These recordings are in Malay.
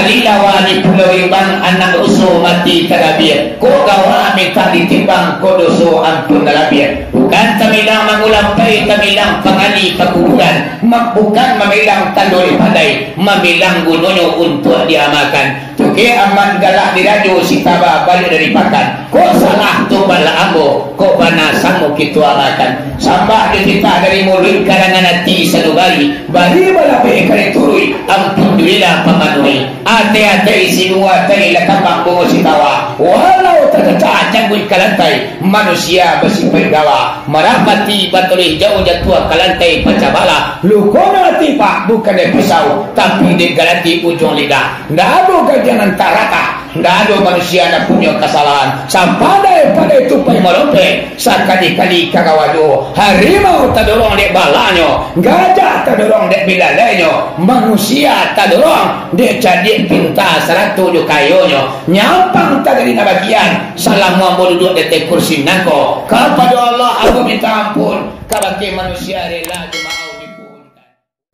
Alilawa di pulau ibang anak usu mati terabir. Ko gawa minta ditimbang ko doso ampun terabir. Bukan tamilang mangulampai, tamilang pangali pakuburan. Bukan mamilang tandori padai, mamilang gunonyo untuk diamakan. Tuke aman galak di radio si taba balik dari pakan. Ko salah tu bala ambo, ko banasamu kitu amakan. Sambah kita dari mulut karangan hati sanubari. Bari bala pe kare turui, alhamdulillah pamanui. Ate-ate semua tei lakabang bungo si tawa. Walau terkecah buit kalantai, manusia bersimpai gawa. Merapati baturi jauh jatuh kalantai pacabala. Lukono tipa bukan dari pisau, tapi di galanti ujung lidah. Nggak ada jangan tarata. Nggak ada manusia yang punya kesalahan. Sampai pada tupai melompe. Sekali-kali kagawado. Harimau tak dorong dek balanyo. Gajah tak dorong dek bidalenyo. Manusia tak dorong dek cadik pinta 100 kayonyo. Nyampang tak dari nabagian. Salam mau duduk dek kursi nangko. Kepada Allah aku minta ampun. Kabaki manusia rela jemaah dipun.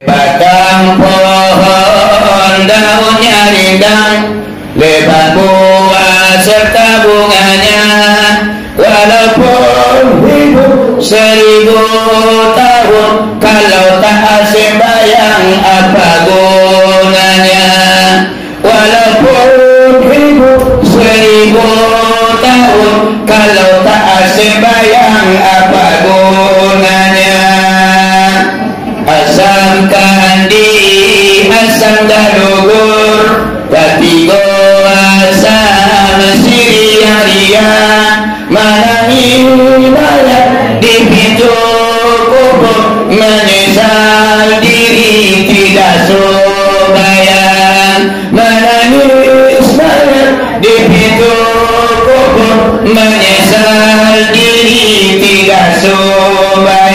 Batang pohon daunnya rindang, lebat buah serta bunganya. Walaupun hidup 1000 tahun, kalau tak sembahyang apa gunanya? Walaupun hidup 1000 tahun, kalau tak sembahyang apa gunanya? Asam kandi, asam dalugur, tapi asam siria-ria. Mana hidayah di pintu kubur, menyesal diri tidak sembahyang. Mana hidayah di pintu kubur, menyesal diri tidak sembahyang.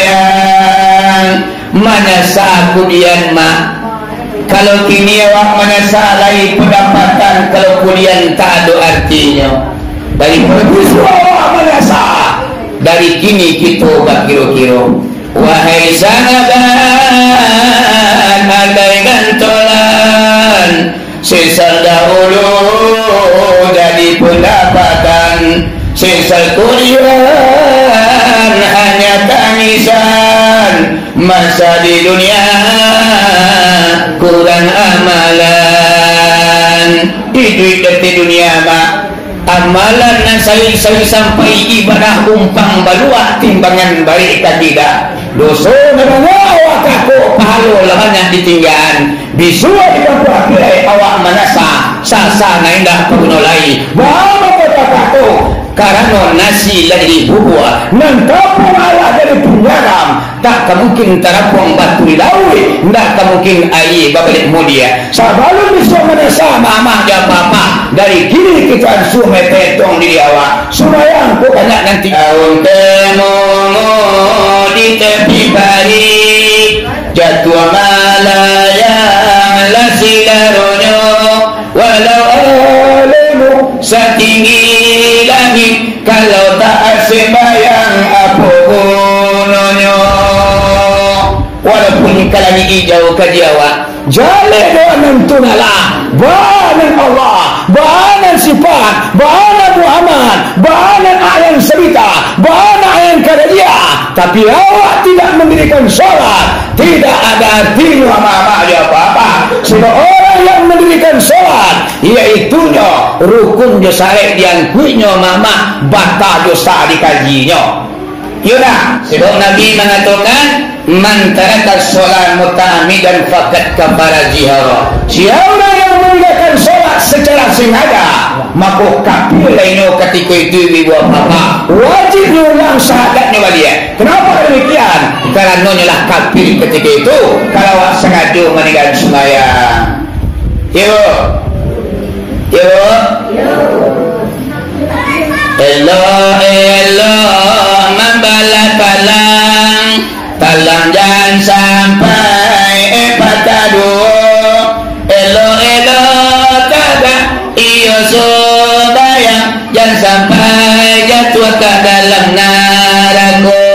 Mana sakudian mak, kalau kini awak menasa lagi pendapatan, kalau kulian tak ada artinya. Dari perbusu awak menasa, dari kini kita ubah kiro-kiro. Wahai sanaban, andai gantolan, sesal dahulu jadi pendapatan, sesal kulian hanya tangisan. Masa di dunia kurang amalan. Di dunia mak, amalan yang saya sampai ibadah umpang balua timbangan baik tak tidak. Dosa namanya awak aku pahala lahannya ditinggalan. Bisua di bangku akhir awak manasa sasa naindah pengunolai. Bawa kata aku karena nasi lagi bubuah nantapung Allah dari penyaram. Tak mungkin terapung batu di laut, tak mungkin air babalik mulia. Sebelum bisa menasa mama dan papa, dari kini kita sume petong di awak. Sumayang ku banyak nanti. Tahun temumu di tepi pari, jatuh malayang lasilaronyo. Walau alimu setinggi langit, kalau tak sembahyang apa gunanya? Walaupun kalani hijau ke Jawa, jalan doanan tunala, banan Allah, banan sifat, banan Muhammad, banan ayat cerita, banan ayat kerja. Tapi awak tidak mendirikan sholat, tidak ada artinya apa-apa apa-apa. Sebab orang yang mendirikan sholat, iaitunya rukun josarek yang kuinya mama bata dosa dikajinya. Yaudah, sebab Nabi mengatakan man taraka sholat muta'amidan faqad kafara jihara. Siapa yang meninggalkan sholat secara sengaja, maka kafir lainnya ketika itu ibu bapa wajib diulang syahadatnya dia. Kenapa demikian? Karena nyalah kafir ketika itu kalau sengaja meninggalkan sembahyang. Yuk Elo membalas talang jangan sampai patadu. Elo kagak iyo sembahyang, jangan sampai jatuh ke dalam neraka.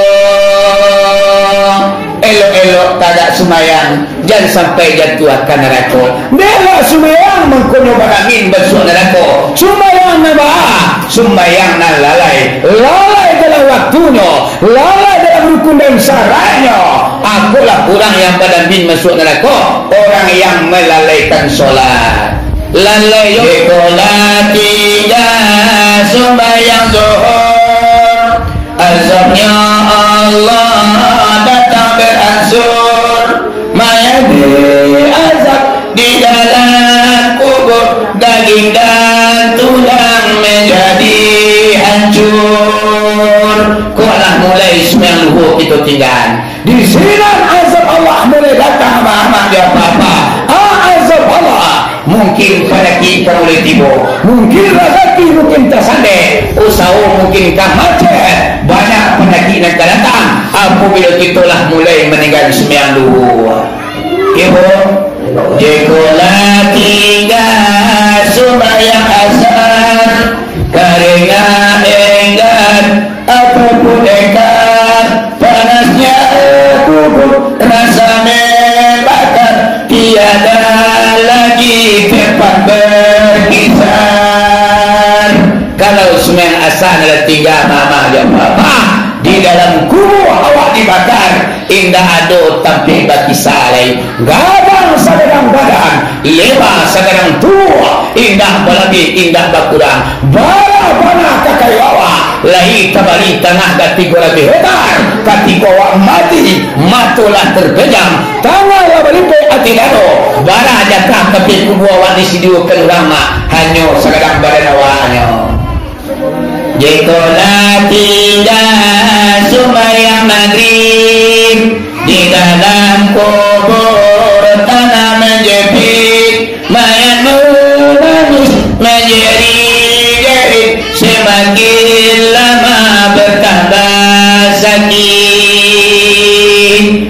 Elo kagak sembahyang, jangan sampai jatuh ke neraka. Bela sembahyang sembayang mengkono baramin besok neraka. Sembayang nabah, sembayang lalai dalam waktunya, lalai dalam rukun dan syaratnya. Akulah orang yang baramin masuk neraka, orang yang melalaikan solat. Lalai sekolah tidak sembayang zuhur, azabnya Allah datang beransur, mayat azab di dalam kubur, daging dan tulang menjadi hancur. Kualah mulai sembilan luhur itu tinggal di sini, azab Allah mulai datang. Mama dia apa-apa azab Allah mungkin pada kita mulai tiba, mungkin rezeki mungkin tersandek, usaha mungkin kan macet, banyak penyakit yang akan datang apabila kita lah mulai meninggal sembilan luhur. Ibu jekolah tinggal sembahyang asar, karena enggan apapun enggan, panasnya kubur rasa membakar, tiada lagi tempat berkisar. Kalau sembahyang asar adalah tinggal mama dan papa di dalam kubur awak dibakar, indah ado tapi bagi salai, gadang sagadang badan, leba sagadang tua, indah balagi indah bakurang, bara bana kakai awak, lahi tabali tanah gati gora behetar, kati awak mati, matulah terpejam, tanah labalipe ati dado, bara jatah tapi kubur awak disidiukan rama, hanya sagadang badan awaknya. Jekolah tidak sembahyang maghrib, di dalam kubur tanah menjepit, mayat menangis menjerit-jerit, semakin lama bertambah sakit.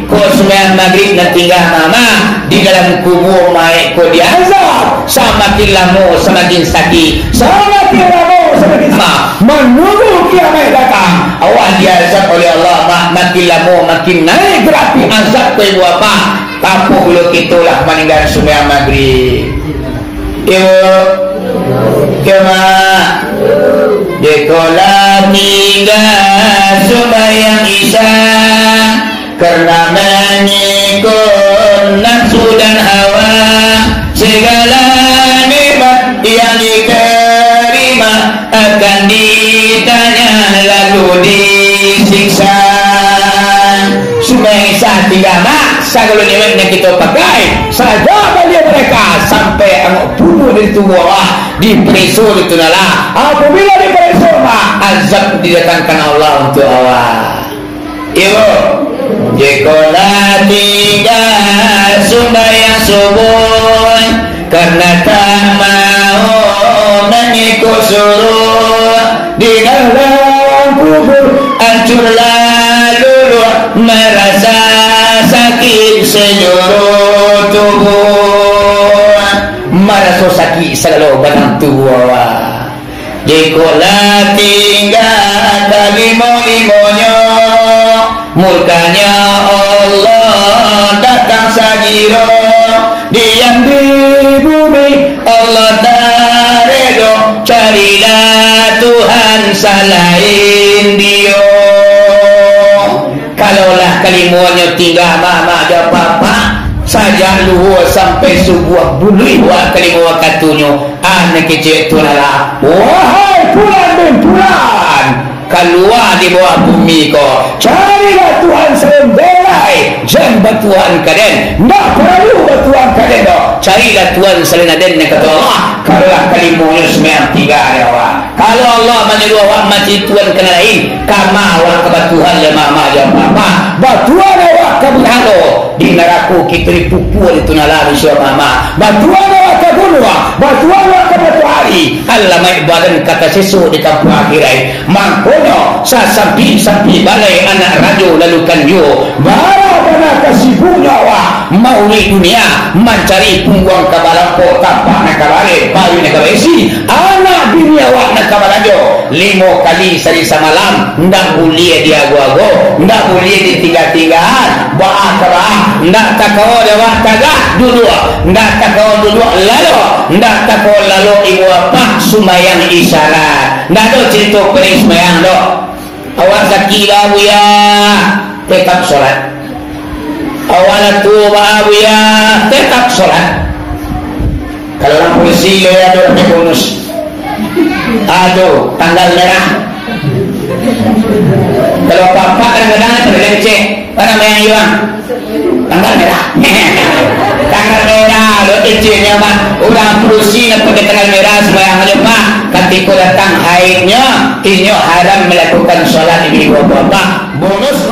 Kau sembahyang maghrib dan tinggal mama di dalam kubur, mayat kau diazab, semakin lama semakin sakit, semakin lama semakin menunggu kiamat datang. Awak diazab oleh Allah, makin lama makin naik gerapi azab ke ibu apa. Tampu bila kita lah meninggal sembahyang maghrib. Ibu kema dekolah tinggal sembahyang isya, karena mengikut nafsu dan hawa, segala nikmat yang diterima akan ditanya lalu disiksa. Sembahyang isya tinggal mak segala nikmat yang kita pakai saja balik mereka sampai anak bunuh dari tubuh Allah, diperisur itu nalah. Apabila diperisur mak, azab didatangkan Allah untuk awak. Ibu jekolah tinggal sembahyang subuh, karena tak mau mengikut suruh, di dalam kubur hancur lalu merasa sakit seluruh tubuh, merasa sakit seluruh badan tubuh awak. Jekolah tinggal limo-limonya, murkanya Allah datang sagiro, diam di bumi Allah tak redo, carilah Tuhan selain Dia. Kalaulah kalimuannya tinggal mama ada apa-apa saja luhur sampai sebuah bulu buat kalimuan katunya, anak kecil tu lah, wahai bulan bin bulan, keluar di bawah bumi kau, carilah Tuhan sendiri, jangan bertuhan kaden, tak perlu bertuhan kaden dah, carilah Tuhan selain aden yang kata Allah. Kalaulah kalimunya sembilan tiga ada awak, kalau Allah menyuruh awak mati Tuhan kena lain, kama awak kebatuhan lemah majam apa, batuan awak kebihalo di neraka kita dipupul itu nalalu siapa mama, batuan awak kegunua, batuan awak kebatu hari, Allah mai badan kata sesu di kampung akhirat, mangkono sasampi balai anak rajo lalu kanjo, bara bana kasibunya awak mau di dunia mencari pungguang kabalampo tanpa nak kabale, bayu nak kabesi, anak bini awak nak kabalajo, 5 kali sehari semalam, ndak boleh dia ago-ago, ndak boleh ditinggal-tinggal, ba'akra, ndak takau lewat kagak duduk, ndak takau duduk lalu, ndak takau lalu ibu apa sumayang isyarat, ndak ada cerita pening sumayang dok. Awak sakila buya tetap sholat, awak tua buya tetap sholat. Kalau orang polisi ya ada bonus, aduh tanggal merah. Kalau bapak kadang-kadang terleceh, mana yang hilang tanggal merah. Tanggal merah lo kecilnya pak, orang polisi pada tanggal merah sembahyang aja pak. Ketika datang haidnya, tinyo haram melakukan sholat ibu bapak. Bonus